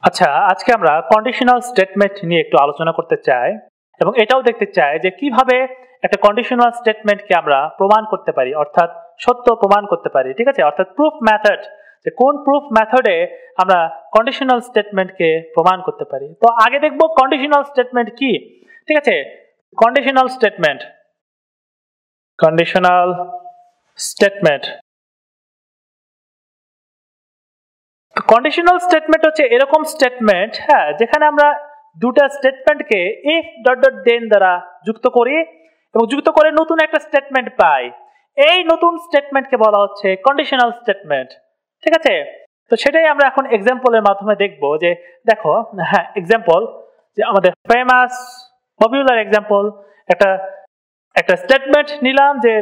আচ্ছা, আজকে আমরা কন্ডিশনাল স্টেটমেন্ট নিয়ে একটু আলোচনা করতে চাই এবং এটাও দেখতে চাই যে কিভাবে একটা কন্ডিশনাল স্টেটমেন্টকে আমরা প্রমাণ করতে পারি, অর্থাৎ সত্য প্রমাণ করতে পারি। ঠিক আছে, অর্থাৎ প্রুফ মেথড, যে কোন প্রুফ মেথডে আমরা কন্ডিশনাল স্টেটমেন্টকে প্রমাণ করতে পারি। তো আগে দেখব কন্ডিশনাল স্টেটমেন্ট কি। ঠিক আছে, কন্ডিশনাল স্টেটমেন্ট কন্ডিশনাল স্টেটমেন্ট হচ্ছে এরকম স্টেটমেন্ট, হ্যাঁ, যেখানে আমরা দুটো স্টেটমেন্টকে ইফ ডট ডট দেন দ্বারা যুক্ত করি এবং যুক্ত করে নতুন একটা স্টেটমেন্ট পাই। এই নতুন স্টেটমেন্টকে বলা হচ্ছে কন্ডিশনাল স্টেটমেন্ট। ঠিক আছে, তো সেটাই আমরা এখন এক্সাম্পলের মাধ্যমে দেখব। যে দেখো, হ্যাঁ, এক্সাম্পল, যে আমাদের ফেমাস পপুলার এক্সাম্পল, একটা একটা স্টেটমেন্ট নিলাম যে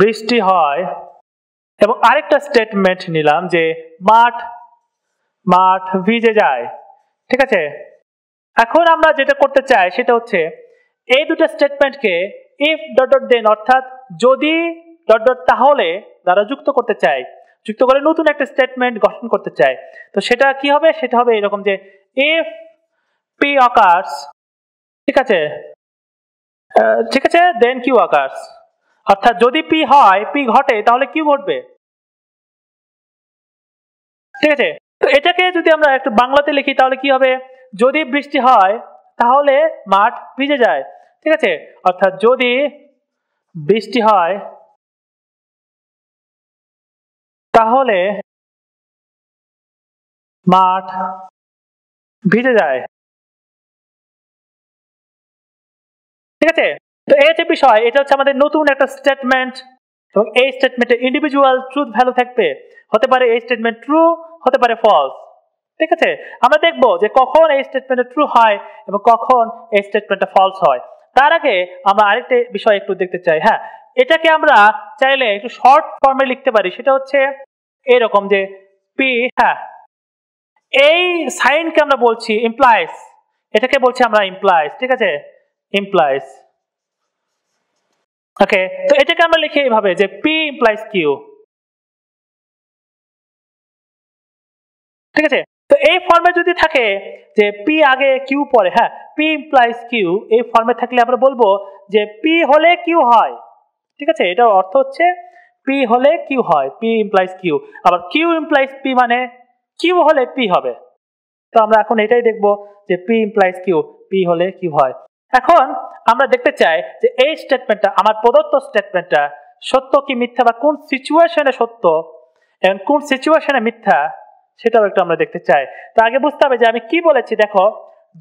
বৃষ্টি হয় এবং আরেকটা স্টেটমেন্ট নিলাম যে মাঠ ভিজে যায়। ঠিক আছে, এখন আমরা যেটা করতে চাই সেটা হচ্ছে এই দুটো স্টেটমেন্টকে ইফ ডট ডট দেন, অর্থাৎ যদি ডট ডট তাহলে দ্বারা যুক্ত করতে চাই, যুক্ত করে নতুন একটা স্টেটমেন্ট গঠন করতে চাই। তো সেটা কি হবে? সেটা হবে এরকম যে ইফ পি অকার্স, ঠিক আছে, দেন কিউ অকার্স, অর্থাৎ যদি পি হয়, পি ঘটে, তাহলে কিউ ঘটবে। ঠিক আছে, তো এটাকে যদি আমরা একটু বাংলাতে লিখি তাহলে কি হবে? যদি বৃষ্টি হয় তাহলে মাঠ ভিজে যায়। ঠিক আছে, অর্থাৎ যদি বৃষ্টি হয় তাহলে মাঠ ভিজে যায়। ঠিক আছে, তো এই যে বিষয়, এটা হচ্ছে আমাদের নতুন একটা স্টেটমেন্ট এবং এই স্টেটমেন্টে ইন্ডিভিজুয়াল ট্রুথ ভ্যালু থাকবে। হতে পারে এই স্টেটমেন্ট ট্রু, হতে পারে ফলস। ঠিক আছে, আমরা দেখব যে কখন এই স্টেটমেন্টটা ট্রু হয় এবং কখন এই স্টেটমেন্টটা ফলস হয়। তার আগে আমরা আরেকটা বিষয় একটু দেখতে চাই। হ্যাঁ, এটাকে আমরা চাইলে একটু শর্ট ফর্মে লিখতে পারি। সেটা হচ্ছে এরকম যে পি, হ্যাঁ, এই সাইনকে আমরা বলছি ইমপ্লাইজ, এটাকে বলছি আমরা ইমপ্লাইজ। ঠিক আছে, ইমপ্লাইজ। ওকে, তো এটাকে আমরা লিখি এইভাবে যে পি ইমপ্লাইজ কিউ। ঠিক আছে, তো এই ফর্মে যদি থাকে যে পি আগে কিউ পরে, হ্যাঁ, পি ইমপ্লাইজ কিউ, এই ফর্মে থাকলে আমরা বলবো যে পি হলে কিউ হয়। ঠিক আছে, এটার অর্থ হচ্ছে পি হলে কিউ হয়, পি ইমপ্লাইজ কিউ। আবার কিউ ইমপ্লাইজ পি মানে কিউ হলে পি হবে। তো আমরা এখন এটাই দেখব যে পি ইমপ্লাইজ কিউ, পি হলে কিউ হয়। এখন আমরা দেখতে চাই যে এই স্টেটমেন্টটা, আমার প্রদত্ত স্টেটমেন্টটা সত্য কি মিথ্যা, বা কোন সিচুয়েশনে সত্য এবং কোন সিচুয়েশনে মিথ্যা, সেটাও একটু আমরা দেখতে চাই। তো আগে বুঝতে হবে যে আমি কি বলেছি। দেখো,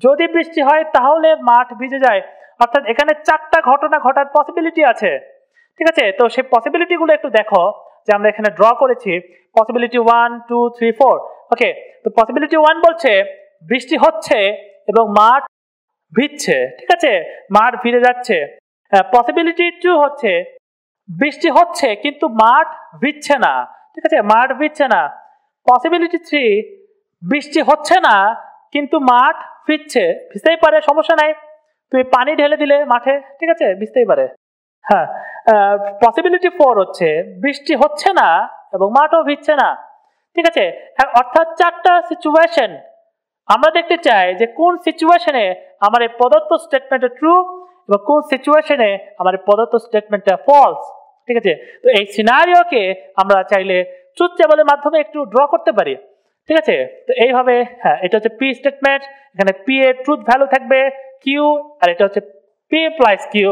যদি বৃষ্টি হয় তাহলে মাঠ ভিজে যায়, অর্থাৎ এখানে চারটা ঘটনা ঘটার পসিবিলিটি আছে। ঠিক আছে, তো সেই পসিবিলিটি গুলো একটু দেখো, যে আমরা এখানে ড্র করেছি পসিবিলিটি 1 2 3 4। ওকে, তো পসিবিলিটি 1 বলছে বৃষ্টি হচ্ছে এবং মাঠ ভিজছে। ঠিক আছে, মাঠ ভিজে যাচ্ছে। পসিবিলিটি 2 হচ্ছে বৃষ্টি হচ্ছে কিন্তু মাঠ ভিজছে না। ঠিক আছে, মাঠ ভিজছে না। পসিবিলিটি 3, বৃষ্টি হচ্ছে না কিন্তু মাঠ ভিজছে। ভিজতেই পারে, সমস্যা নাই, তুমি পানি ঢেলে দিলে মাঠে, ঠিক আছে, ভিজতেই পারে। হ্যাঁ, পসিবিলিটি 4 হচ্ছে বৃষ্টি হচ্ছে না এবং মাঠও ভিজছে না। ঠিক আছে, অর্থাৎ চারটা সিচুয়েশন আমরা দেখতে চাই যে কোন সিচুয়েশনে আমার এই প্রদত্ত স্টেটমেন্টটা ট্রু এবং কোন সিচুয়েশনে আমার এই প্রদত্ত স্টেটমেন্টটা ফলস। ঠিক আছে, তো এই সিনারিওকে আমরা চাইলে ট্রুথ টেবলের মাধ্যমে একটু ড্র করতে পারি। ঠিক আছে, তো এইভাবে, হ্যাঁ, এটা হচ্ছে পি স্টেটমেন্ট, এখানে পি এর ট্রুথ ভ্যালু থাকবে কিউ, আর এটা হচ্ছে পি ইমপ্লাইজ কিউ।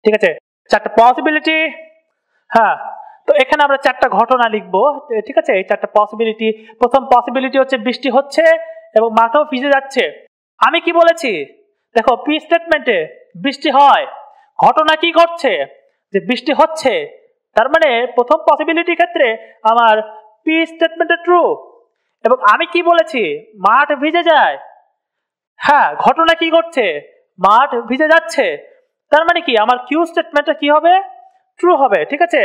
ঠিক আছে, চারটা পসিবিলিটি। হ্যাঁ, তো এখানে আমরা চারটা ঘটনা লিখবো। ঠিক আছে, এই চারটা পসিবিলিটি। প্রথম পসিবিলিটি হচ্ছে বৃষ্টি হচ্ছে এবং মাঠও ভিজে যাচ্ছে। আমি কি বলেছি? দেখো, পি স্টেটমেন্টে বৃষ্টি হয়, ঘটনা কি ঘটছে? যে বৃষ্টি হচ্ছে। তার মানে প্রথম পসিবিলিটির ক্ষেত্রে আমার পি স্টেটমেন্টটা ট্রু। এবং আমি কি বলেছি? মাঠ ভিজে যায়। হ্যাঁ, ঘটনা কি ঘটছে? মাঠ ভিজে যাচ্ছে। তার মানে কি আমার কিউ স্টেটমেন্টটা কি হবে? ট্রু হবে। ঠিক আছে,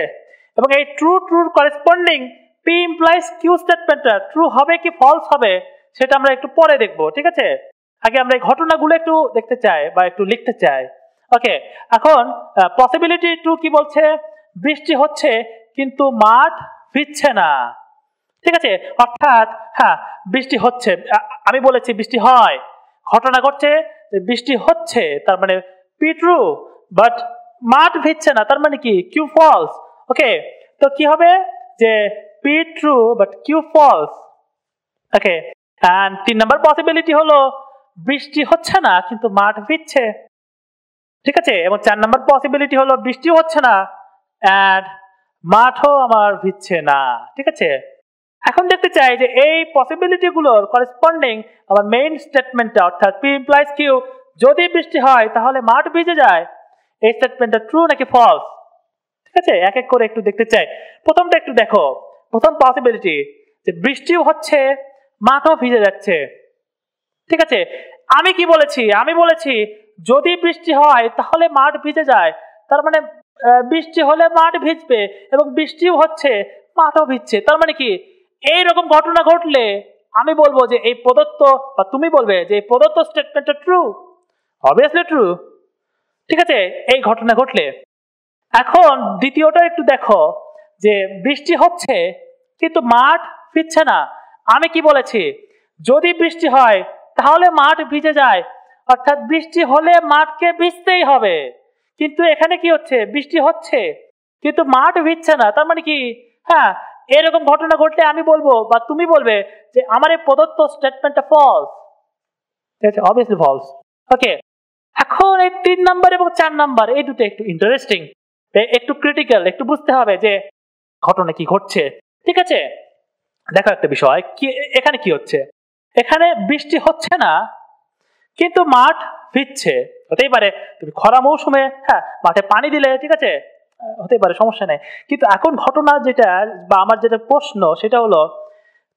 এবং এই ট্রুর করেসপন্ডিং পি ইমপ্লাইজ কিউ স্টেটমেন্টটা ট্রু হবে কি ফলস হবে সেটা আমরা একটু পরে দেখব। ঠিক আছে, আগে আমরা এই ঘটনাগুলো একটু দেখতে চাই বা একটু লিখতে চাই। ওকে, এখন পসিবিলিটি 2 কি বলছে? বৃষ্টি হচ্ছে কিন্তু মাঠ ভিজছে না। ঠিক আছে, অর্থাৎ হ্যাঁ বৃষ্টি হচ্ছে, আমি বলেছি বৃষ্টি হয়, ঘটনা ঘটছে বৃষ্টি হচ্ছে, তার মানে পি ট্রু, বাট মাঠ ভিজছে না, তার মানে কি কিউ ফলস। ওকে, তো কি হবে যে P true but Q false. Okay, and 3 number possibility হলো বৃষ্টি হচ্ছে না কিন্তু মাঠ ভিজছে। ঠিক আছে, এবং 4 নাম্বার পসিবিলিটি হলো বৃষ্টি হচ্ছে না এন্ড মাঠও আমার ভিজছে না। ঠিক আছে, এখন দেখতে চাই যে এই পসিবিলিটি গুলোর করেসপন্ডিং আমার মেইন স্টেটমেন্টটা, অর্থাৎ পি ইমপ্লাইজ কিউ, যদি বৃষ্টি হয় তাহলে মাঠ ভিজে যায়, এই স্টেটমেন্টটা ট্রু নাকি ফলস। ঠিক আছে, এক এক করে একটু দেখতে চাই। প্রথমটা একটু দেখো, প্রথম পসিবিলিটি যে বৃষ্টিও হচ্ছে মাঠও ভিজে যাচ্ছে। ঠিক আছে, আমি কি বলেছি, আমি বলেছি যদি বৃষ্টি হয় তাহলে মাঠ ভিজে যায়, তার মানে বৃষ্টি হলে মাঠ ভিজবে, এবং বৃষ্টিও হচ্ছে মাঠও ভিজছে, তার মানে কি এইরকম ঘটনা ঘটলে আমি বলবো যে এই প্রদত্ত, বা তুমি বলবে যে এই প্রদত্ত স্টেটমেন্টটা ট্রু, অবভিয়াসলি ট্রু। ঠিক আছে, এই ঘটনা ঘটলে। এখন দ্বিতীয়টা একটু দেখো, যে বৃষ্টি হচ্ছে কিন্তু মাঠ ভিজছে না, আমি কি বলেছি যদি বৃষ্টি হয় তাহলে মাঠ ভিজে যায়, অর্থাৎ বৃষ্টি হলে মাঠকে ভিজতেই হবে, কিন্তু এখানে কি হচ্ছে বৃষ্টি হচ্ছে কিন্তু মাঠ ভিজছে না, তার মানে কি হ্যাঁ এরকম ঘটনা ঘটলে আমি বলবো বা তুমি বলবে যে আমার এই প্রদত্ত স্টেটমেন্টটা ফলস। ঠিক আছে, অবভিয়াসলি ফলস। ওকে, এখন এই 3 নাম্বার এবং 4 নাম্বার এই দুটো একটু ইন্টারেস্টিং, একটু ক্রিটিক্যাল, একটু বুঝতে হবে যে ঘটনা কি ঘটছে। ঠিক আছে, দেখো একটা বিষয় কি এখানে কি হচ্ছে, এখানে বৃষ্টি হচ্ছে না কিন্তু মাঠ ভিজছে। হতেই পারে তুমি খরা মৌসুমে হ্যাঁ মাঠে পানি দিলে, ঠিক আছে, হতেই পারে, সমস্যা নেই। কিন্তু এখন ঘটনা যেটা, বা আমার যেটা প্রশ্ন সেটা হলো,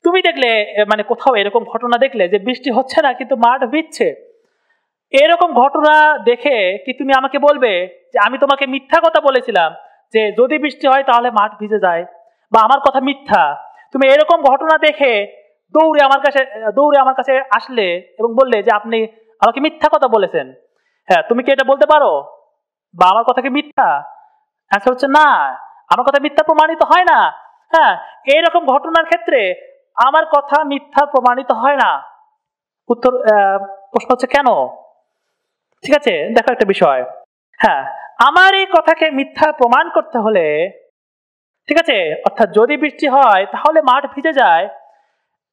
তুমি দেখলে মানে কোথাও এরকম ঘটনা দেখলে যে বৃষ্টি হচ্ছে না কিন্তু মাঠ ভিজছে, এরকম ঘটনা দেখে কি তুমি আমাকে বলবে যে আমি তোমাকে মিথ্যা কথা বলেছিলাম যে যদি বৃষ্টি হয় তাহলে মাঠ ভিজে যায়, বা আমার কথা মিথ্যা? তুমি এরকম ঘটনা দেখে দৌড়ে আমার কাছে আসলে এবং বললে যে আপনি আমাকে মিথ্যা কথা বলেছেন, হ্যাঁ তুমি কি এটা বলতে পারো, বা আমার কথা কি মিথ্যা? অ্যান্সার হচ্ছে না, আমার কথা মিথ্যা প্রমাণিত হয় না। হ্যাঁ, এইরকম ঘটনার ক্ষেত্রে আমার কথা মিথ্যা প্রমাণিত হয় না। উত্তর প্রশ্ন হচ্ছে কেন? ঠিক আছে, দেখো একটা বিষয়, হ্যাঁ আমার এই কথাকে মিথ্যা প্রমাণ করতে হলে, ঠিক আছে, অর্থাৎ যদি বৃষ্টি হয় তাহলে মাঠ ভিজে যায়,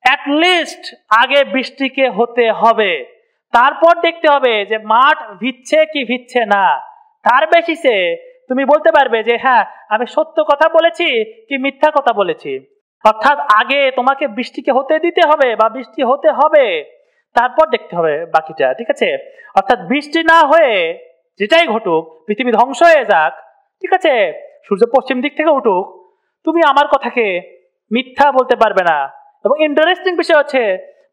অ্যাটলিস্ট আগে বৃষ্টিকে হতে হবে, তারপর দেখতে হবে যে মাঠ ভিজছে কি ভিজছে না, তার বেসিসে তুমি বলতে পারবে যে হ্যাঁ আমি সত্য কথা বলেছি কি মিথ্যা কথা বলেছি। অর্থাৎ আগে তোমাকে বৃষ্টিকে হতে দিতে হবে বা বৃষ্টি হতে হবে, তারপর দেখতে হবে বাকিটা। ঠিক আছে, অর্থাৎ বৃষ্টি না হয়ে যেটাই ঘটুক, পৃথিবী ধ্বংস হয়ে যাক, ঠিক আছে, সূর্য পশ্চিম দিক থেকে উঠুক, তুমি আমার কথাকে মিথ্যা বলতে পারবে না, এবং ইন্টারেস্টিং বিষয় হচ্ছে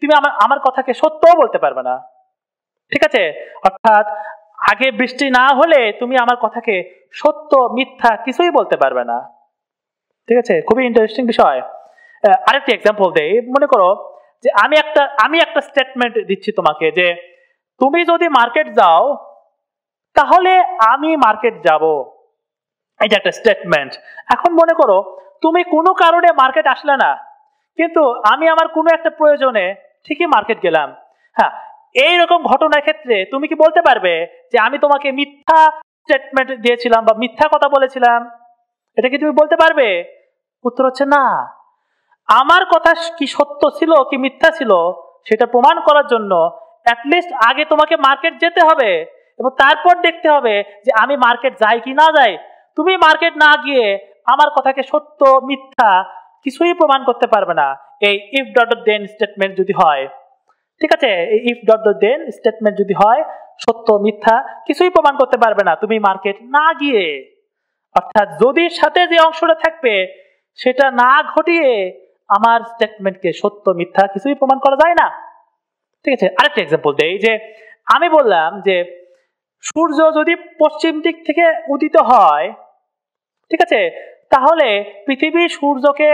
তুমি আমার কথাকে সত্যও বলতে পারবে না। ঠিক আছে, অর্থাৎ আগে বৃষ্টি না হলে তুমি আমার কথাকে সত্য মিথ্যা কিছুই বলতে পারবে না। ঠিক আছে, খুবই ইন্টারেস্টিং বিষয়। আরেকটি এক্সাম্পল দেই, মনে করো যে আমি একটা স্টেটমেন্ট দিচ্ছি তোমাকে যে তুমি যদি মার্কেট যাও তাহলে আমি মার্কেট যাব, এটা একটা স্টেটমেন্ট। এখন মনে করো তুমি কোনো কারণে মার্কেট আসলে না, কিন্তু আমি আমার কোনো একটা প্রয়োজনে ঠিকই মার্কেট গেলাম। হ্যাঁ, এইরকম ঘটনার ক্ষেত্রে তুমি কি বলতে পারবে যে আমি তোমাকে মিথ্যা স্টেটমেন্ট দিয়েছিলাম বা মিথ্যা কথা বলেছিলাম? এটা কি তুমি বলতে পারবে? উত্তর হচ্ছে না। আমার কথা কি সত্য ছিল কি মিথ্যা ছিল সেটা প্রমাণ করার জন্য অ্যাটলিস্ট আগে তোমাকে মার্কেট যেতে হবে, এবং তারপর দেখতে হবে যে আমি মার্কেট যাই কি না যাই। তুমি মার্কেট না গিয়ে আমার কথাকে সত্য মিথ্যা কিছুই প্রমাণ করতে পারবে না এই ইফ ডট দেন স্টেটমেন্ট যদি হয়। ঠিক আছে, এই ইফ ডট দেন স্টেটমেন্ট যদি হয়, সত্য মিথ্যা কিছুই প্রমাণ করতে পারবে না তুমি মার্কেট না গিয়ে। অর্থাৎ যদির সাথে যে অংশটা থাকবে সেটা না ঘটিয়ে আমার স্টেটমেন্টকে সত্য মিথ্যা কিছুই প্রমাণ করা যায় না। ঠিক আছে, আরেকটা এক্সাম্পল দেই, যে আমি বললাম যে সূর্য যদি পশ্চিম দিক থেকে উদিত হয়, ঠিক আছে, তাহলে পৃথিবী সূর্যকে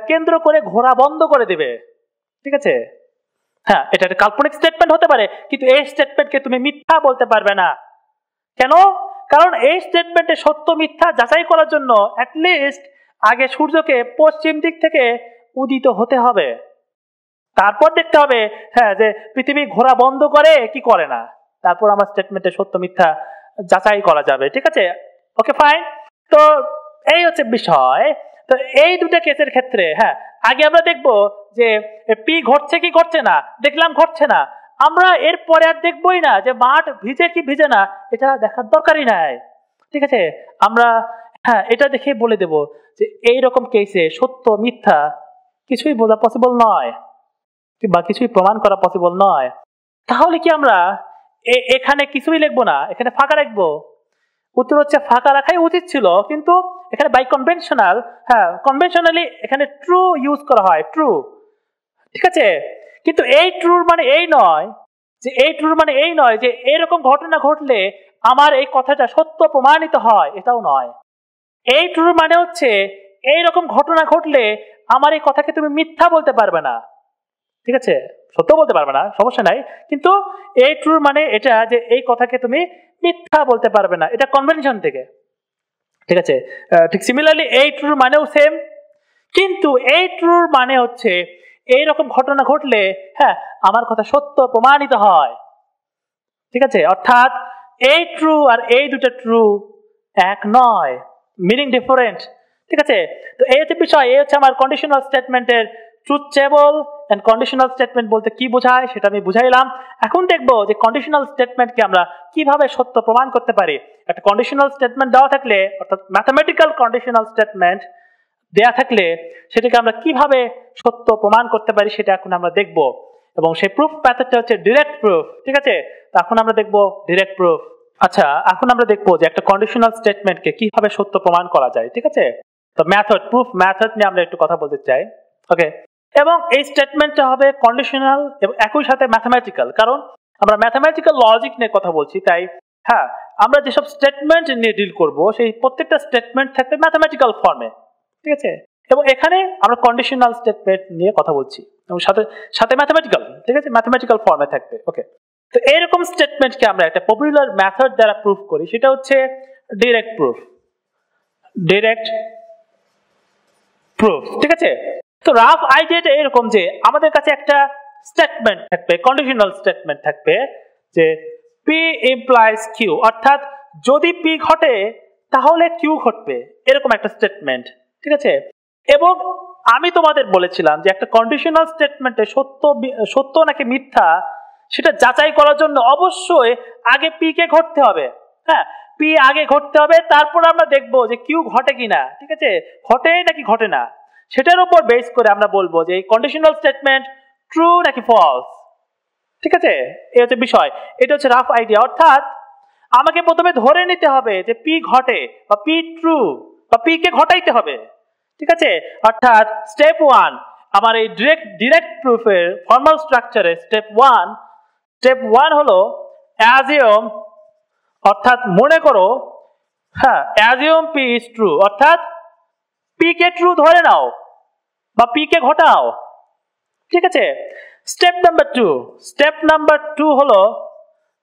কেন্দ্র করে ঘোরা বন্ধ করে দেবে। ঠিক আছে, হ্যাঁ এটা একটা কাল্পনিক স্টেটমেন্ট হতে পারে, কিন্তু এই স্টেটমেন্টকে তুমি মিথ্যা বলতে পারবে না। কেন? কারণ এই স্টেটমেন্টে সত্য মিথ্যা যাচাই করার জন্য অ্যাটলিস্ট আগে সূর্যকে পশ্চিম দিক থেকে উদিত হতে হবে, তারপর দেখতে হবে হ্যাঁ যে পৃথিবী ঘোরা বন্ধ করে কি করে না, তারপর আমার স্টেটমেন্টে সত্য মিথ্যা যাচাই করা যাবে। ঠিক আছে, ওকে ফাইন। তো এই হচ্ছে বিষয়। তো এই দুটো কেসের ক্ষেত্রে হ্যাঁ আগে আমরা দেখবো যে পি ঘটছে কি ঘটছে না, দেখলাম ঘটছে না, আমরা এরপরে আর দেখবোই না যে মাঠ ভিজে কি ভিজে না, এটা দেখার দরকারই নাই। ঠিক আছে, আমরা হ্যাঁ এটা দেখে বলে দেব যে এইরকম কেসে সত্য মিথ্যা কিছুই বোঝা পসিবল নয় বা কিছুই প্রমাণ করা পসিবল নয়। তাহলে কি আমরা এখানে কিছুই লিখবো না, এখানে ফাঁকা রাখবো? উত্তর হচ্ছে ফাঁকা রাখাই উচিত ছিল, কিন্তু এখানে বাই কনভেনশনাল হ্যাঁ কনভেনশনালি এখানে ট্রু ইউজ করা হয়, ট্রু। ঠিক আছে, কিন্তু এই ট্রুর মানে এই নয় যে এরকম ঘটনা ঘটলে আমার এই কথাটা সত্য প্রমাণিত হয়, এটাও নয়। এই ট্রুর মানে হচ্ছে এইরকম ঘটনা ঘটলে আমার এই কথাকে তুমি মিথ্যা বলতে পারবে না। ঠিক আছে, সত্য বলতে পারবে না সমস্যা নাই, কিন্তু এই ট্রুর মানে এটা যে এই কথাকে তুমি মিথ্যা বলতে পারবে না, এটা কনভেনশন থেকে। ঠিক আছে, ঠিক সিমিলারলি এই ট্রুর মানেও সেম, কিন্তু এই ট্রুর মানে হচ্ছে এইরকম ঘটনা ঘটলে হ্যাঁ আমার কথা সত্য প্রমাণিত হয়। ঠিক আছে, অর্থাৎ এই ট্রু আর এই দুটো ট্রু এক নয়, মিনিং ডিফারেন্ট। ঠিক আছে, তো এই হচ্ছে বিষয়, এই হচ্ছে আমার কন্ডিশনাল স্টেটমেন্টের truth table. And conditional statement বলতে কি বোঝায় সেটা আমি বুঝাইলাম। এখন দেখবো যে কন্ডিশনাল স্টেটমেন্টকে আমরা কিভাবে সত্য প্রমাণ করতে পারি। একটা কন্ডিশনাল স্টেটমেন্ট দেওয়া থাকলে, অর্থাৎ ম্যাথমেটিক্যাল কন্ডিশনাল স্টেটমেন্ট দেয়া থাকলে সেটাকে আমরা কিভাবে সত্য প্রমাণ করতে পারি সেটা এখন আমরা দেখব, এবং সেই প্রুফ মেথডটা হচ্ছে ডিরেক্ট প্রুফ। ঠিক আছে, তো এখন আমরা দেখব ডিরেক্ট প্রুফ। আচ্ছা, এখন আমরা দেখবো যে একটা কন্ডিশনাল স্টেটমেন্টকে কিভাবে সত্য প্রমাণ করা যায়। ঠিক আছে, তো মেথড, প্রুফ মেথড নিয়ে আমরা একটু কথা বলতে চাই। ওকে, এবং এই স্টেটমেন্টটা হবে কন্ডিশনাল এবং একই সাথে ম্যাথমেটিক্যাল, কারণ আমরা ম্যাথমেটিক্যাল লজিক নিয়ে কথা বলছি, তাই হ্যাঁ আমরা যেসব স্টেটমেন্ট নিয়ে ডিল করব সেই প্রত্যেকটা স্টেটমেন্ট থাকবে ম্যাথমেটিক্যাল ফর্মে। ঠিক আছে, এবং এখানে আমরা কন্ডিশনাল স্টেটমেন্ট নিয়ে কথা বলছি এবং সাথে সাথে ম্যাথমেটিক্যাল। ঠিক আছে, ম্যাথমেটিক্যাল ফর্মে থাকবে। ওকে, তো এরকম স্টেটমেন্টকে আমরা একটা পপুলার মেথড দ্বারা প্রুফ করি, সেটা হচ্ছে ডিরেক্ট প্রুফ। Direct proof. ঠিক আছে, তো রাফ আইডিয়াটা এরকম যে আমাদের কাছে একটা স্টেটমেন্ট থাকবে, কন্ডিশনাল স্টেটমেন্ট থাকবে যে পি ইমপ্লাইজ কিউ, অর্থাৎ যদি পি ঘটে তাহলে কিউ ঘটবে, এরকম একটা স্টেটমেন্ট। ঠিক আছে, এবং আমি তোমাদের বলেছিলাম যে একটা কন্ডিশনাল স্টেটমেন্টে সত্য নাকি মিথ্যা সেটা যাচাই করার জন্য অবশ্যই আগে পি কে ঘটতে হবে। হ্যাঁ, পি আগে ঘটতে হবে, তারপর আমরা দেখব যে কিউ ঘটে কিনা। ঠিক আছে, ঘটে নাকি ঘটে না, সেটার উপর বেস করে আমরা বলবো যে এই কন্ডিশনাল স্টেটমেন্ট ট্রু নাকি ফলস। ঠিক আছে, এই হচ্ছে বিষয়, এটা হচ্ছে রাফ আইডিয়া। অর্থাৎ আমাকে প্রথমে ধরে নিতে হবে যে পি ঘটে বা পি ট্রু বা পি কে ঘটাইতে হবে। ঠিক আছে, অর্থাৎ স্টেপ 1 আমার এই ডিরেক্ট প্রুফের ফর্মাল স্ট্রাকচারে স্টেপ 1 হলো অ্যাজিউম, অর্থাৎ মনে করো হ্যাঁ অ্যাজিউম পি ইজ ট্রু, অর্থাৎ পি কে ট্রু ধরে নাও বা পি কে ঘটাও। ঠিক আছে, স্টেপ নাম্বার 2 হলো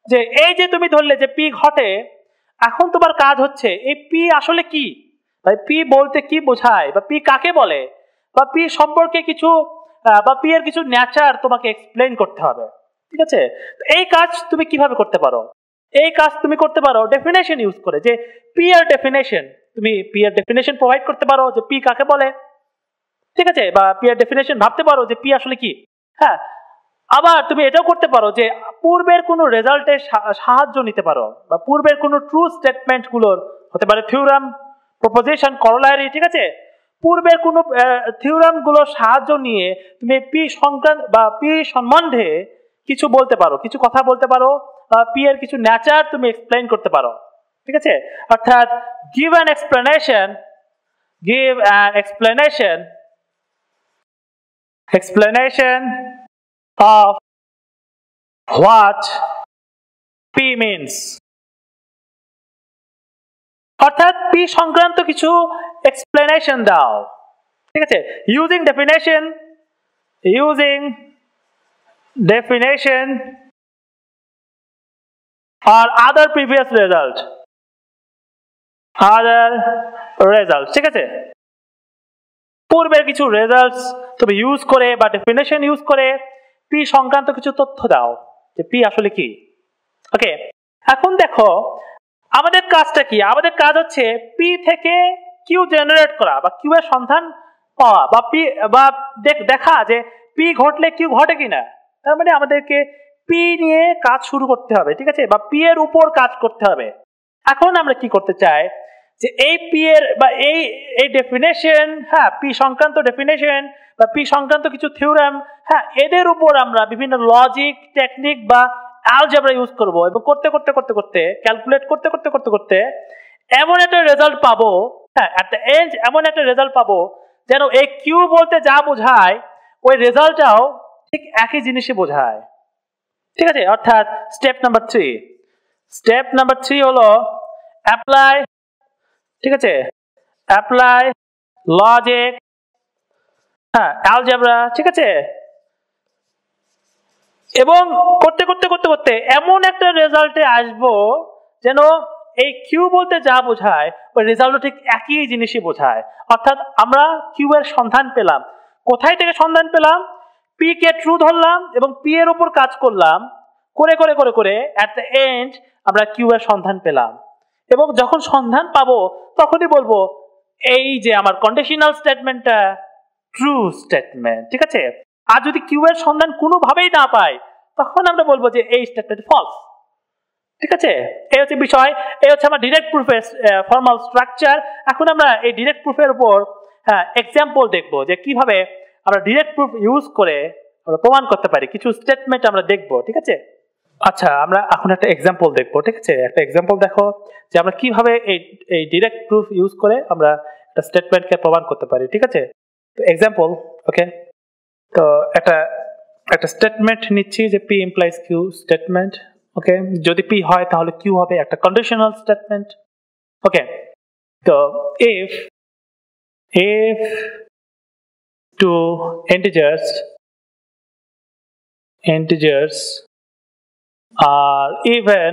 যে এই যে তুমি ধরলে যে পি ঘটে, এখন তোমার কাজ হচ্ছে এই পি আসলে কি, ভাই পি বলতে কি বোঝায় বা পি কাকে বলে বা পি সম্পর্কে কিছু বা পি এর কিছু নেচার তোমাকে এক্সপ্লেইন করতে হবে। ঠিক আছে, এই কাজ তুমি কিভাবে করতে পারো? এই কাজ তুমি করতে পারো ডেফিনেশন ইউজ করে, যে পি এর ডেফিনেশন, তুমি পি এর ডেফিনেশন প্রোভাইড করতে পারো যে পি কাকে বলে। ঠিক আছে, বা পি এর ডেফিনেশন ভাবতে পারো যে পি আসলে কি। হ্যাঁ, আবার তুমি এটাও করতে পারো যে পূর্বের কোনো রেজাল্টের সাহায্য নিতে পারো, বা পূর্বের কোনো ট্রু স্টেটমেন্ট গুলোর হতে পারে থিওরাম, প্রপোজিশন, করোলারি। ঠিক আছে, পূর্বের কোনো থিওরাম গুলোর সাহায্য নিয়ে তুমি পি সংক্রান্ত বা পি সম্বন্ধে কিছু বলতে পারো, কিছু কথা বলতে পারো, পি এর কিছু নেচার তুমি এক্সপ্লেইন করতে পারো। ঠিক আছে, অর্থাৎ give an explanation of what P means, অর্থাৎ পি সংক্রান্ত কিছু এক্সপ্লেনেশন দাও। ঠিক আছে, using definition or other previous result। ঠিক আছে, পূর্বের কিছু রেজাল্টস তুমি ইউজ করে বা ডেফিনেশন ইউজ করে পি সংক্রান্ত কিছু তথ্য দাও যে পি আসলে কি। ওকে, এখন দেখো আমাদের কাজটা কি, আমাদের কাজ হচ্ছে পি থেকে কিউ জেনারেট করা বা কিউ এর সন্ধান পাওয়া বা পি বা দেখা যে পি ঘটলে কিউ ঘটে কিনা। তার মানে আমাদেরকে পি নিয়ে কাজ শুরু করতে হবে, ঠিক আছে, বা পি এর উপর কাজ করতে হবে। এখন আমরা কি করতে চাই যে এই পি এর বা এই ডেফিনেশন, হ্যাঁ, পি সংক্রান্ত ডেফিনেশন বা পি সংক্রান্ত কিছু থিওরেম, হ্যাঁ, এদের উপর আমরা বিভিন্ন লজিক টেকনিক বা অ্যালজেব্রা ইউজ করব এবং করতে করতে করতে করতে ক্যালকুলেট করতে করতে করতে করতে এমন একটা রেজাল্ট পাবো, হ্যাঁ, এট দ্য এন্ড এমন একটা রেজাল্ট পাবো যেন এই কিউ বলতে যা বোঝায় ওই রেজাল্টটাও ঠিক একই জিনিসই বোঝায়, ঠিক আছে। অর্থাৎ স্টেপ নাম্বার 3 হলো অ্যাপ্লাই, ঠিক আছে, অ্যাপ্লাই লজিক, হ্যাঁ, অ্যালজেব্রা, ঠিক আছে, এবং করতে করতে করতে করতে এমন একটা রেজাল্টে আসবো যেন এই কিউ বলতে যা বোঝায় ওই রেজাল্টও ঠিক একই জিনিসই বোঝায়। অর্থাৎ আমরা কিউ এর সন্ধান পেলাম। কোথায় থেকে সন্ধান পেলাম? পি কে ট্রু ধরলাম এবং পি এর উপর কাজ করলাম, করে করে করে করে অ্যাট দ্য এন্ড আমরা কিউ এর সন্ধান পেলাম। এবং যখন সন্ধান পাবো তখনই বলবো এই যে আমার কন্ডিশনাল স্টেটমেন্টটা ট্রু স্টেটমেন্ট, ঠিক আছে। আর যদি কিউ এর সন্ধান কোনোভাবেই না পাই তখন আমরা বলবো যে এই স্টেটমেন্ট ফলস, ঠিক আছে। এই হচ্ছে বিষয়, এই হচ্ছে আমার ডিরেক্ট প্রুফের ফর্মাল স্ট্রাকচার। এখন আমরা এই ডিরেক্ট প্রুফের উপর এক্সাম্পল দেখবো যে কিভাবে আমরা ডিরেক্ট প্রুফ ইউজ করে আমরা প্রমাণ করতে পারি। কিছু স্টেটমেন্ট আমরা দেখবো, ঠিক আছে। আচ্ছা, আমরা এখন একটা এক্সাম্পল দেখবো, ঠিক আছে। একটা এক্সাম্পল দেখো যে আমরা কিভাবে এই ডিরেক্ট প্রুফ ইউজ করে আমরা একটা স্টেটমেন্টকে প্রমাণ করতে পারি, ঠিক আছে। তো এক্সাম্পল, ওকে, তো একটা স্টেটমেন্ট নিচ্ছি যে পি ইমপ্লাইজ কিউ স্টেটমেন্ট, ওকে। যদি পি হয় তাহলে কিউ হবে একটা কন্ডিশনাল স্টেটমেন্ট, ওকে। তো if two integers are even,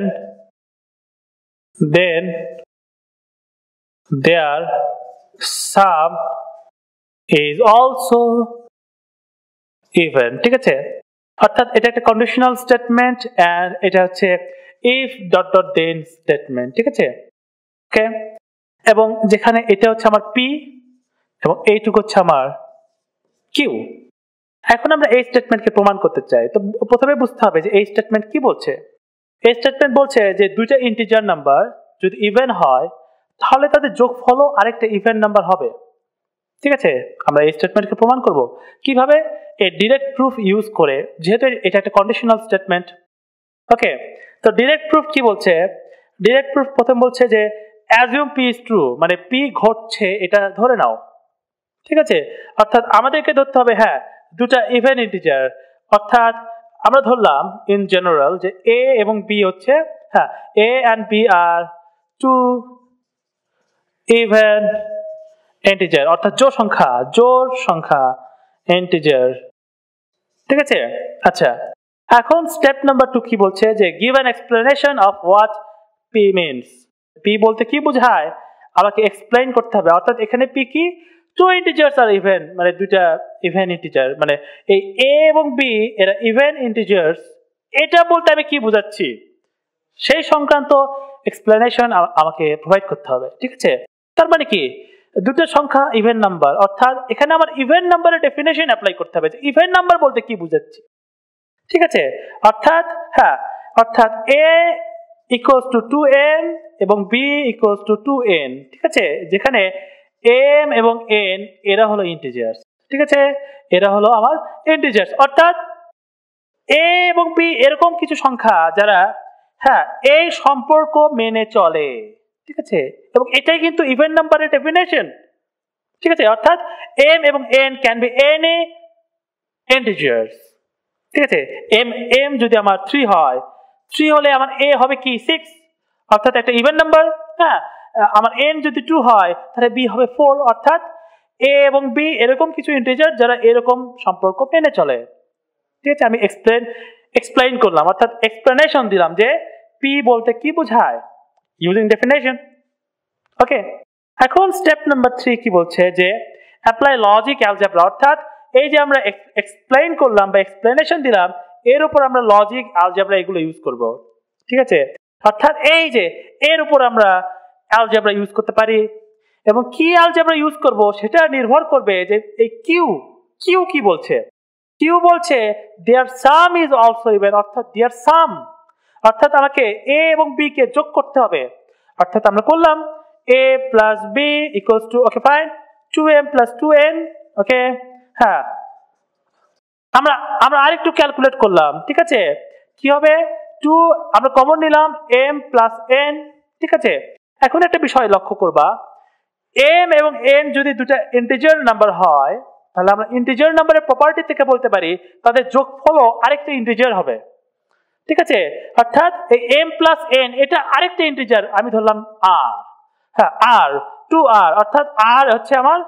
then their sum is also even, ঠিক আছে। অর্থাৎ এটা একটা কন্ডিশনাল স্টেটমেন্ট এন্ড এটা হচ্ছে if dot dot then statement, ঠিক আছে, ওকে। এবং যেখানে এটা হচ্ছে আমার পি এবং এইটুকু হচ্ছে আমার কিউ। এখন আমরা এই স্টেটমেন্টকে প্রমাণ করতে চাই। তো প্রথমে বুঝতে হবে যে এই স্টেটমেন্ট কি বলছে। এই স্টেটমেন্ট বলছে যে দুইটা ইন্টিজার নাম্বার যদি ইভেন হয় তাহলে তাদের যোগফলও আরেকটা ইভেন নাম্বার হবে, ঠিক আছে। আমরা এই স্টেটমেন্টকে প্রমাণ করব কিভাবে? এই ডিরেক্ট প্রুফ ইউজ করে, যেহেতু এটা একটা কন্ডিশনাল স্টেটমেন্ট, ওকে। তো ডিরেক্ট প্রুফ কি বলছে? ডিরেক্ট প্রুফ প্রথম বলছে যে অ্যাজিউম পি ইজ ট্রু, মানে পি ঘটছে এটা ধরে নাও, ঠিক আছে। অর্থাৎ আমাদেরকে ধরতে হবে, হ্যাঁ, দুটা ইভেন ইন্টিজার। অর্থাৎ আমরা ধরলাম ইন জেনারেল যে এ এবং বি হচ্ছে, হ্যাঁ, A and B are two even integer, অর্থাৎ জোড় সংখ্যা ইন্টিজার, ঠিক আছে। আচ্ছা, এখন স্টেপ নাম্বার 2 কি বলছে যে give an explanation of what P means. P বলতে কি বোঝায় আমাকে এক্সপ্লেইন করতে হবে। অর্থাৎ এখানে পি কি? টু ইন্টিজার্স আর ইভেন, মানে দুইটা ইভেন ইন্টিজার, মানে এই এ এবং বি এরা ইভেন ইন্টিজার্স, এটা বলতে আমি কি বোঝাচ্ছি সেই সংক্রান্ত এক্সপ্লেনেশন আমাকে প্রোভাইড করতে হবে, ঠিক আছে। তার মানে কি? দুটো সংখ্যা ইভেন নাম্বার, অর্থাৎ এখানে আমার ইভেন নাম্বারের ডেফিনেশন অ্যাপ্লাই করতে হবে যে ইভেন নাম্বার বলতে কি বোঝাচ্ছি, ঠিক আছে। অর্থাৎ, হ্যাঁ, অর্থাৎ a ইকুয়ালস টু 2m এবং b ইকুয়ালস টু 2n, ঠিক আছে। যেখানে m এবং n এরা হলো ইন্টিজার্স, ঠিক আছে, এরা হলো আমার ইন্টিজার্স। অর্থাৎ a এবং b এরকম কিছু সংখ্যা যারা, হ্যাঁ, এই সম্পর্ক মেনে চলে, ঠিক আছে, এবং এটাই কিন্তু ইভেন নাম্বারের ডেফিনেশন, ঠিক আছে। অর্থাৎ m এবং n can be any integers, ঠিক আছে। m যদি আমার 3 হয়, 3 হলে আমার a হবে কি 6, অর্থাৎ একটা ইভেন নাম্বার, হ্যাঁ। আমার n যদি 2 হয় তাহলে b হবে 4, অর্থাৎ a এবং b এরকম কিছু ইন্টিজার যারা এরকম সম্পর্ক মেনে চলে, ঠিক আছে। আমি এক্সপ্লেইন করলাম, অর্থাৎ এক্সপ্লেনেশন দিলাম যে p বলতে কি বোঝায় ইউজিং ডেফিনেশন, ওকে। এখন স্টেপ নাম্বার 3 কি বলছে যে অ্যাপ্লাই লজিক অ্যালজেব্রা, অর্থাৎ এই যে আমরা এক্সপ্লেইন করলাম বা এক্সপ্লেনেশন দিলাম, এর উপর আমরা লজিক অ্যালজেব্রা এগুলো ইউজ করব। ঠিক আছে, অর্থাৎ এই যে এর উপর আমরা অ্যালজেব্রা ইউজ করতে পারি, এবং কি অ্যালজেব্রা ইউজ করব সেটা নির্ভর করবে যে এই কিউ কিউ কি বলছে। কিউ বলছে দেয়ার সাম ইজ অলসো ইভেন, অর্থাৎ দেয়ার সাম, অর্থাৎ আমাকে এ এবং বি কে যোগ করতে হবে। অর্থাৎ আমরা করলাম a plus B equals to, okay fine, 2m plus 2n। Okay, হ্যাঁ, আমরা আমরা আরেকটু ক্যালকুলেট করলাম। ঠিক আছে, কি হবে, 2 আমরা কমন নিলাম m প্লাস n। ঠিক আছে, এখন একটা বিষয় লক্ষ্য করবা, m এবং n যদি দুটো ইন্টিজার নাম্বার হয়, তাহলে আমরা ইন্টিজার নাম্বারের প্রপার্টি থেকে বলতে পারি তাদের যোগফলও আরেকটা ইন্টিজার হবে। ঠিক আছে, অর্থাৎ এই m প্লাস n এটা আরেকটা ইন্টিজার, আমি ধরলাম r, হ্যাঁ r, 2r, অর্থাৎ r হচ্ছে আমার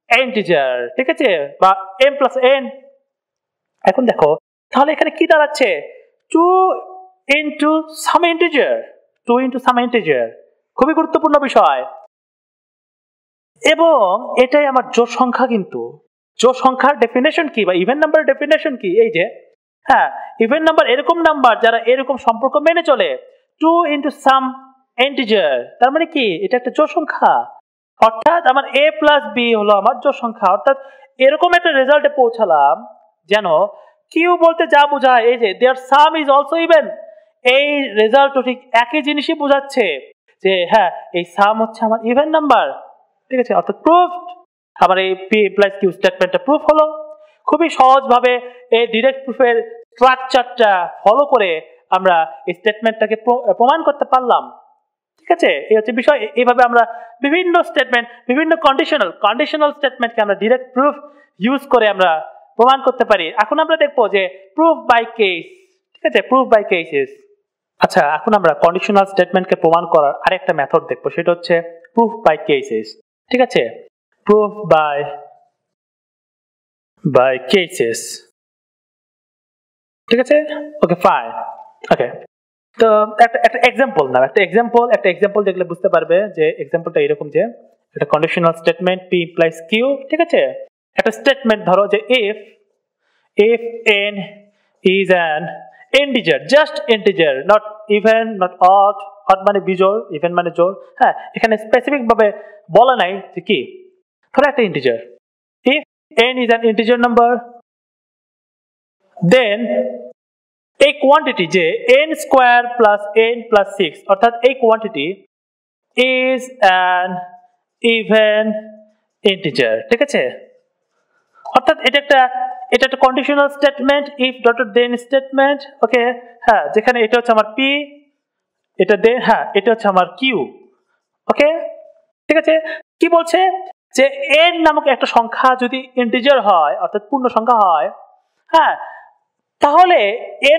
ইন্টিজার। ঠিক আছে, বা m প্লাস n। এখন দেখো তাহলে এখানে কি দাঁড়াচ্ছে, 2 ইন্টু সাম ইন্টিজার, 2 ইন্টু সাম ইন্টিজার, খুবই গুরুত্বপূর্ণ বিষয়। এবং এটাই আমার জোড় সংখ্যা। কিন্তু জোড় সংখ্যার ডেফিনেশন কি বা ইভেন নাম্বারের ডেফিনেশন কি, এই যে হ্যাঁ, ইভেন নাম্বার এরকম নাম্বার যারা এরকম সম্পর্ক মেনে চলে, 2 ইন্টু সাম ইন্টিজার, তার মানে কি এটা একটা জোড় সংখ্যা, অর্থাৎ আমার a প্লাস বি হলো আমার জোড় সংখ্যা। অর্থাৎ এরকম একটা রেজাল্টে পৌঁছালাম যেন কিউ বলতে যা বোঝায়, এই যে দেয়ার সাম ইজ অলসো ইভেন, এই রেজাল্টও ঠিক একই জিনিসই বোঝাচ্ছে যে হ্যাঁ এই সাম হচ্ছে আমার ইভেন নাম্বার। ঠিক আছে, অর্থাৎ প্রুফ, আমার এই পি ইমপ্লাইজ কিউ স্টেটমেন্টটা প্রুফ হলো। খুবই সহজভাবে এই ডিরেক্ট প্রুফের স্ট্রাকচারটা ফলো করে আমরা এই স্টেটমেন্টটাকে প্রমাণ করতে পারলাম। ঠিক আছে, এই হচ্ছে বিষয়। এইভাবে আমরা বিভিন্ন স্টেটমেন্ট, বিভিন্ন কন্ডিশনাল স্টেটমেন্টকে আমরা ডিরেক্ট প্রুফ ইউজ করে আমরা প্রমাণ করতে পারি। এখন আমরা দেখবো যে প্রুফ বাই কেস। ঠিক আছে, প্রুফ বাই কেসেস। আচ্ছা, এখন আমরা কন্ডিশনাল স্টেটমেন্টকে প্রমাণ করার আরেকটা মেথড দেখবো, সেটা হচ্ছে প্রুফ বাই কেসেস। ঠিক আছে, প্রুফ বাই কেসেস। ঠিক আছে, ওকে ফাইন। ওকে, তো একটা এক্সাম্পল নাও, একটা এক্সাম্পল দেখলে বুঝতে পারবে যে এক্সাম্পলটা এরকম যে একটা conditional statement p implies q। ঠিক আছে, একটা স্টেটমেন্ট ধরো যে if n is an integer, just integer, not even, not odd মানে বিজোড়, even মানে জোড়। হ্যাঁ, এখানে স্পেসিফিক ভাবে বলা নাই যে কি, ধরো একটা integer, if n is an integer number, then এই কোয়ান্টিটি যে n square plus n plus 6, অর্থাৎ এই quantity is an even integer. ঠিক আছে, অর্থাৎ এটা একটা conditional statement, if dotted then statement. Okay, হ্যাঁ, যেখানে এটা হচ্ছে আমার p, এটা দেন, হ্যাঁ এটা হচ্ছে আমার q। ওকে, ঠিক আছে, কি বলছে যে n নামক একটা সংখ্যা যদি ইন্টিজার হয়, অর্থাৎ পূর্ণ সংখ্যা হয়, হ্যাঁ, তাহলে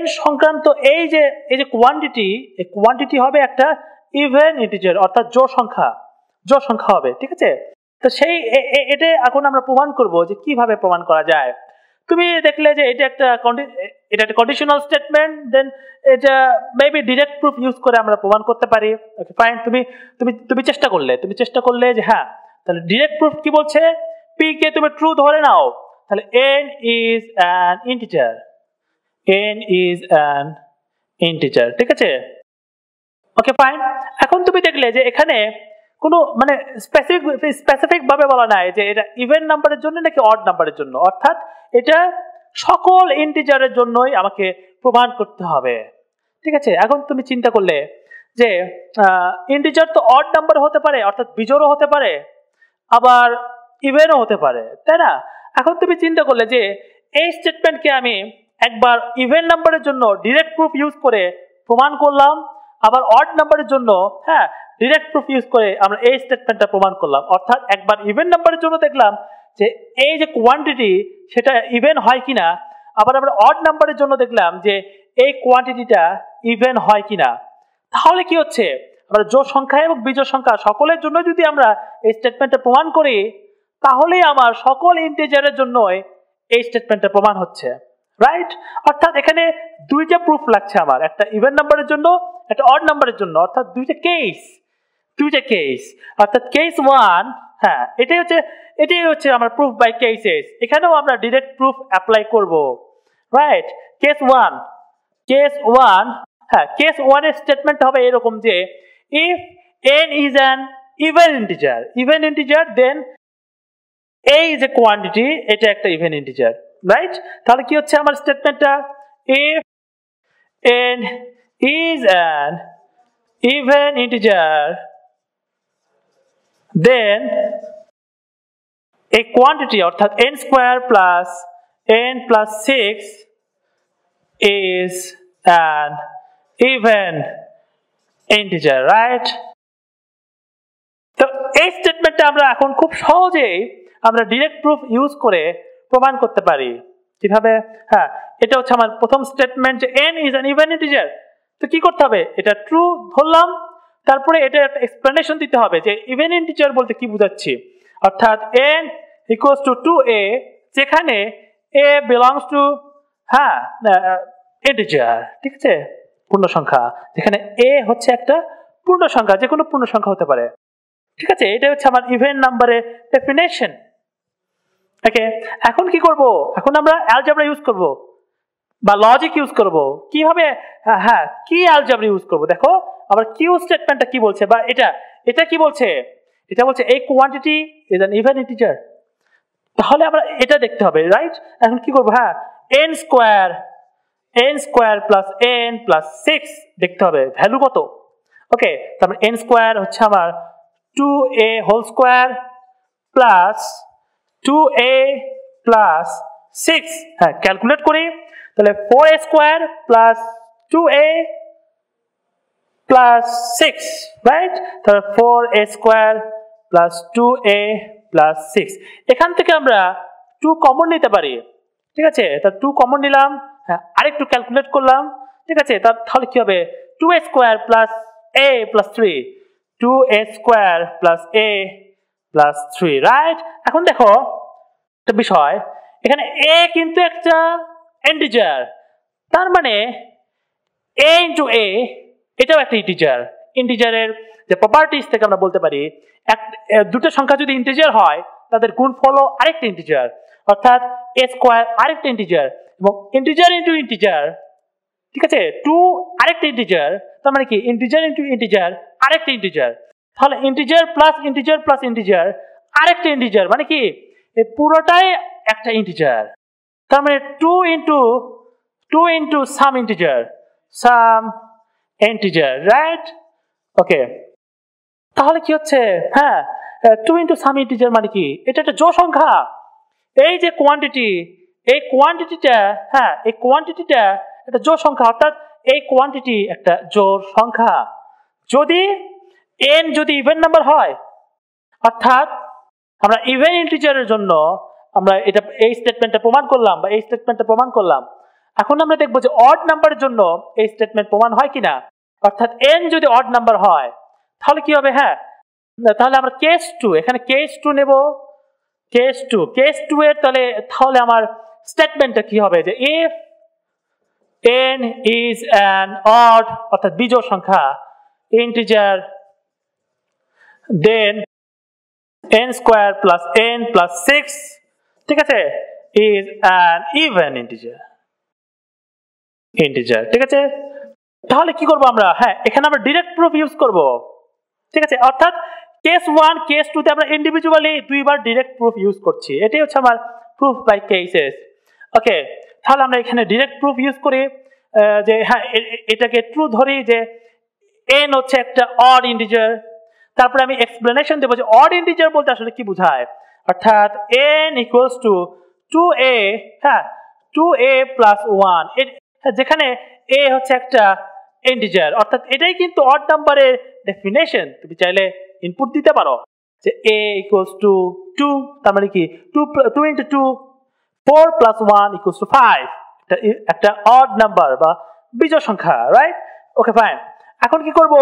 n সংক্রান্ত এই যে কোয়ান্টিটি, এই কোয়ান্টিটি হবে একটা ইভেন ইন্টিজার, অর্থাৎ জোড় সংখ্যা হবে। ঠিক আছে, তো সেই এটা এখন আমরা প্রমাণ করব যে কিভাবে প্রমাণ করা যায়। তুমি দেখলে যে এটা একটা কন্ডিশনাল স্টেটমেন্ট, দেন এটা মেবি ডিরেক্ট প্রুফ ইউজ করে আমরা প্রমাণ করতে পারি। ওকে ফাইন, তুমি চেষ্টা করলে যে হ্যাঁ, তাহলে ডিরেক্ট প্রুফ কি বলছে, p কে তুমি ট্রু ধরে নাও, তাহলে n is an integer, n is an integer। ঠিক আছে, ওকে ফাইন। এখন তুমি দেখলে যে এখানে কোনো মানে স্পেসিফিক ভাবে বলা নাই যে এটা ইভেন নাম্বারের জন্য নাকি অড নাম্বারের জন্য, অর্থাৎ এটা সকল ইন্টিজারের জন্যই আমাকে প্রমাণ করতে হবে। ঠিক আছে, এখন তুমি চিন্তা করলে যে ইন্টিজার তো অড নাম্বার হতে পারে, অর্থাৎ বিজোড়ও হতে পারে, আবার ইভেনও হতে পারে, তাই না? এখন তুমি চিন্তা করলে যে এই স্টেটমেন্টকে আমি একবার ইভেন নাম্বারের জন্য ডিরেক্ট প্রুফ ইউজ করে প্রমাণ করলাম, আবার অড নাম্বারের জন্য হ্যাঁ ডিরেক্ট প্রুফ ইউজ করে আমরা এই স্টেটমেন্টটা প্রমাণ করলাম। অর্থাৎ একবার ইভেন নাম্বারের জন্য দেখলাম যে এই যে কোয়ান্টিটি সেটা ইভেন হয় কিনা, আবার আমরা অড নাম্বারের জন্য দেখলাম যে এই কোয়ান্টিটিটা ইভেন হয় কিনা। তাহলে কি হচ্ছে, আমরা জোড় সংখ্যা এবং বিজোড় সংখ্যা সকলের জন্য যদি আমরা এই স্টেটমেন্টটা প্রমাণ করি, তাহলেই আমার সকল ইন্টিজারের জন্য এই স্টেটমেন্টটা প্রমাণ হচ্ছে, রাইট? অর্থাৎ এখানে দুইটা প্রুফ লাগছে আমার, একটা ইভেন নাম্বারের জন্য, একটা অড নাম্বারের জন্য, অর্থাৎ দুইটা কেস। অর্থাৎ কেস 1 হ্যাঁ এটাই হচ্ছে আমার প্রুফ বাই কেসেস। এখানেও আমরা ডাইরেক্ট প্রুফ অ্যাপ্লাই করব, রাইট? কেস 1 হ্যাঁ, কেস 1 এর স্টেটমেন্ট হবে এরকম যে if n is an even integer then a is a quantity, এটা একটা ইভেন ইন্টিজার, রাইট? তাহলে কি হচ্ছে আমার স্টেটমেন্টটা, if n is an even integer then a quantity অর্থাৎ n square plus n plus 6 is an even integer, right? তো এই স্টেটমেন্টটা আমরা এখন খুব সহজেই আমরা ডাইরেক্ট প্রুফ ইউজ করে প্রমাণ করতে পারি। কিভাবে? হ্যাঁ, এটা হচ্ছে আমার প্রথম স্টেটমেন্ট যে n is an even integer। তো কি করতে হবে, এটা ট্রু ধরলাম, তারপরে এটা একটা এক্সপ্লেনেশন দিতে হবে যে ইভেন ইন্টিজার বলতে কি বোঝাচ্ছি, অর্থাৎ n equals to 2a, যেখানে a belongs to হ্যাঁ ইন্টিজার, ঠিক আছে, পূর্ণ সংখ্যা, যেখানে a হচ্ছে একটা পূর্ণ সংখ্যা, যে কোনো পূর্ণ সংখ্যা হতে পারে, ঠিক আছে। এটা হচ্ছে আমার ইভেন নাম্বারের ডেফিনেশন। ওকে, এখন কি করব, এখন আমরা অ্যালজেব্রা ইউজ করব বা লজিক ইউজ করব। কিভাবে? হ্যাঁ, কি অ্যালজেব্রা ইউজ করব, দেখো আমার কিউ স্টেটমেন্টটা কি বলছে, বা এটা কি বলছে, এটা বলছে এই quantity is an even integer. তাহলে আমরা এটা দেখতে হবে, রাইট? এখন কি করব, হ্যাঁ, n square plus n plus 6 দেখতে হবে ভ্যালু কত। ওকে, তারপর n স্কয়ার হচ্ছে আমার 2a whole square plus 2a plus 6, হ্যাঁ ক্যালকুলেট করি, তাহলে 4a square plus 2a plus 6, right? তাহলে 4a square plus 2a plus 6, এখান থেকে আমরা 2 কমন নিতে পারি, ঠিক আছে। তা 2 কমন নিলাম, হ্যাঁ আরেকটু ক্যালকুলেট করলাম, ঠিক আছে। তাহলে কি হবে, 2a square plus a plus 3, 2a square plus a plus 3, right? এখন দেখো একটা বিষয়, এখানে a কিন্তু একটা ইন্টিজার, তার মানে a ইনটু a এটাও একটা ইন্টিজার। ইন্টিজারের যে প্রপার্টিজ থেকে আমরা বলতে পারি দুটো সংখ্যা যদি ইন্টিজার হয় তাদের গুণফলও আরেকটা ইন্টিজার, অর্থাৎ a স্কয়ার আরেকটা ইন্টিজার, এবং ইন্টিজার ইনটু ইন্টিজার, ঠিক আছে, 2 আরেকটা ইন্টিজার, তার মানে কি ইন্টিজার ইনটু ইন্টিজার আরেকটা ইন্টিজার, তাহলে integer plus integer plus integer আরেকটা ইন্টিজার, মানে কি এই পুরোটাই একটা ইন্টিজার। তার মানে 2 ইনটু সাম ইন্টিজার, রাইট? ওকে, তাহলে কি হচ্ছে, হ্যাঁ 2 ইনটু সাম ইন্টিজার মানে কি, এটা একটা জোড় সংখ্যা। এই যে কোয়ান্টিটি, এই কোয়ান্টিটিটা, হ্যাঁ এই কোয়ান্টিটিটা একটা জোড় সংখ্যা, অর্থাৎ এই কোয়ান্টিটি একটা জোড় সংখ্যা। যদি n যদি ইভেন নাম্বার হয়, অর্থাৎ আমরা ইভেন ইন্টিজারের জন্য আমরা এটা এই স্টেটমেন্টটা প্রমাণ করলাম বা এই স্টেটমেন্টটা প্রমাণ করলাম। এখন আমরা দেখব যে অড নাম্বারের জন্য এই স্টেটমেন্ট প্রমাণ হয় কিনা, অর্থাৎ n যদি অড নাম্বার হয় তাহলে কি হবে, হ্যাঁ তাহলে আমরা কেস 2, এখানে কেস 2 নেব, কেস 2 এর তাহলে আমার স্টেটমেন্টটা কি হবে, যে if n is an odd অর্থাৎ বিজোড় সংখ্যা integer then n square plus n plus 6, ঠিক আছে, is an even integer, ঠিক আছে। তাহলে কি করব আমরা, হ্যাঁ এখানে আমরা ডাইরেক্ট প্রুফ ইউজ করব, ঠিক আছে, অর্থাৎ কেস 1 কেস 2 তে আমরা ইন্ডিভিজুয়ালি দুইবার ডাইরেক্ট প্রুফ ইউজ করছি, এটাই হচ্ছে আমার প্রুফ বাই কেসেস। ওকে, তাহলে আমরা এখানে ডাইরেক্ট প্রুফ ইউজ করি যে হ্যাঁ এটাকে ট্রু ধরি যে n হচ্ছে একটা অড ইন্টিজার, তারপরে আমি এক্সপ্লেনেশন দেব যে অড ইন্টিজার বলতে আসলে কি বোঝায়, অর্থাৎ n ইকুয়ালস টু 2a, হ্যাঁ 2a প্লাস 1, যেখানে a হচ্ছে একটা ইন্টিজার, অর্থাৎ এটাই কিন্তু অড নাম্বারের ডেফিনেশন। তুমি চাইলে ইনপুট দিতে পারো যে a ইকুয়ালস টু 2, তার মানে কি 2 ইনটু 2 4 প্লাস 1 ইকুয়ালস টু 5, একটা অড নাম্বার বা বিজোড় সংখ্যা, রাইট? ওকে ফাইন, এখন কি করব,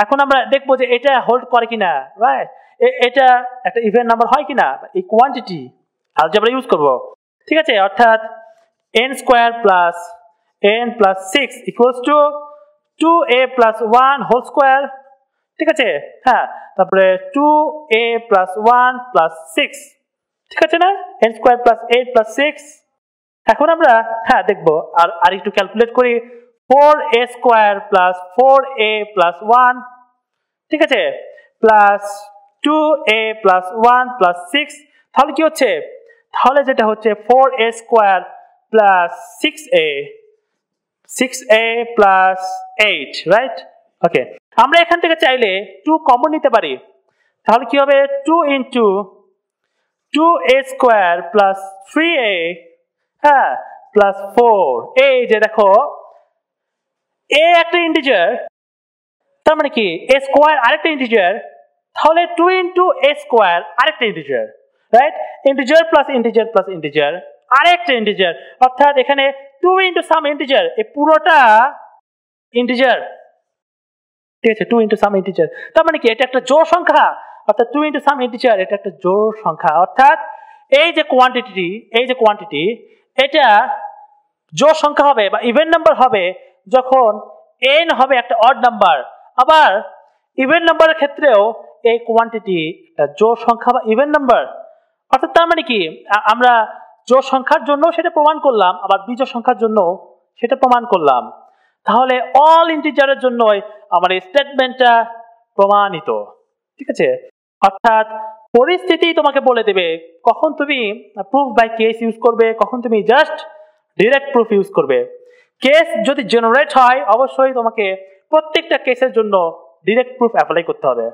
এখন আমরা দেখবো যে এটা হোল্ড করে কিনা, রাইট? এটা একটা ইভেন নাম্বার হয় কিনা, এই কোয়ান্টিটি আলজেব্রা ইউজ করব, ঠিক আছে, অর্থাৎ n square plus n plus 6 equals to 2a plus 1 whole square ঠিক আছে, হ্যাঁ, তারপরে 2a প্লাস 1 প্লাস 6, ঠিক আছে না, n স্কয়ার প্লাস 8 প্লাস 6। এখন আমরা হ্যাঁ দেখবো আর একটু ক্যালকুলেট করি, 4a square plus 4a plus 1, ঠিক আছে, প্লাস 2a প্লাস 1 প্লাস 6, তাহলে কি হচ্ছে, তাহলে যেটা হচ্ছে 4a square plus 6a plus 8, right? Okay, আমরা এখান থেকে চাইলে 2 কমন নিতে পারি, তাহলে কি হবে 2 into 2a square plus 3a, হ্যাঁ, প্লাস 4, এই যে দেখো a একটা ইন্টিজার, তার মানে কি a স্কয়ার আরেকটা ইন্টিজার, তাহলে 2 ইন্টু a স্কয়ার আরেকটা integer, right? Integer plus integer plus integer আরেকটা ইন্টিজার, অর্থাৎ এখানে 2 ইন্টু সাম ইন্টিজার, এই পুরোটা ইন্টিজার, ঠিক আছে, 2 ইন্টু সাম ইন্টিজার, তার মানে কি এটা একটা জোড় সংখ্যা, অর্থাৎ 2 ইন্টু সাম ইন্টিজার এটা একটা জোড় সংখ্যা, অর্থাৎ এই যে কোয়ান্টিটি এটা জোড় সংখ্যা হবে বা ইভেন নাম্বার হবে যখন n হবে একটা অড নাম্বার, আবার ইভেন নাম্বারের ক্ষেত্রেও এই কোয়ান্টিটি একটা জোড় সংখ্যা বা ইভেন নাম্বার, অর্থাৎ তার মানে কি আমরা জোড় সংখ্যার জন্য সেটা প্রমাণ করলাম, আবার বিজোড় সংখ্যার জন্য সেটা প্রমাণ করলাম, তাহলে অল ইন্টিজারের জন্যই আমার এই স্টেটমেন্টটা প্রমাণিত, ঠিক আছে। অর্থাৎ পরিস্থিতি তোমাকে বলে দেবে কখন তুমি প্রুফ বাই কেস ইউজ করবে, কখন তুমি জাস্ট ডিরেক্ট প্রুফ ইউজ করবে। কেস যদি জেনারেট হয় অবশ্যই তোমাকে প্রত্যেকটা কেসের জন্য ডিরেক্ট প্রুফ অ্যাপ্লাই করতে হবে,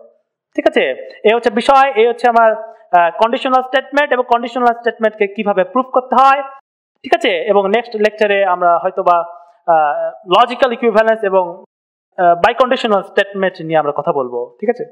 ঠিক আছে। এই হচ্ছে বিষয়, এই হচ্ছে আমার কন্ডিশনাল স্টেটমেন্ট এবং কন্ডিশনাল স্টেটমেন্টকে কিভাবে প্রুফ করতে হয়, ঠিক আছে। এবং নেক্সট লেকচারে আমরা হয়তোবা লজিক্যাল ইকুইভ্যালেন্স এবং বাই কন্ডিশনাল স্টেটমেন্ট নিয়ে আমরা কথা বলবো, ঠিক আছে।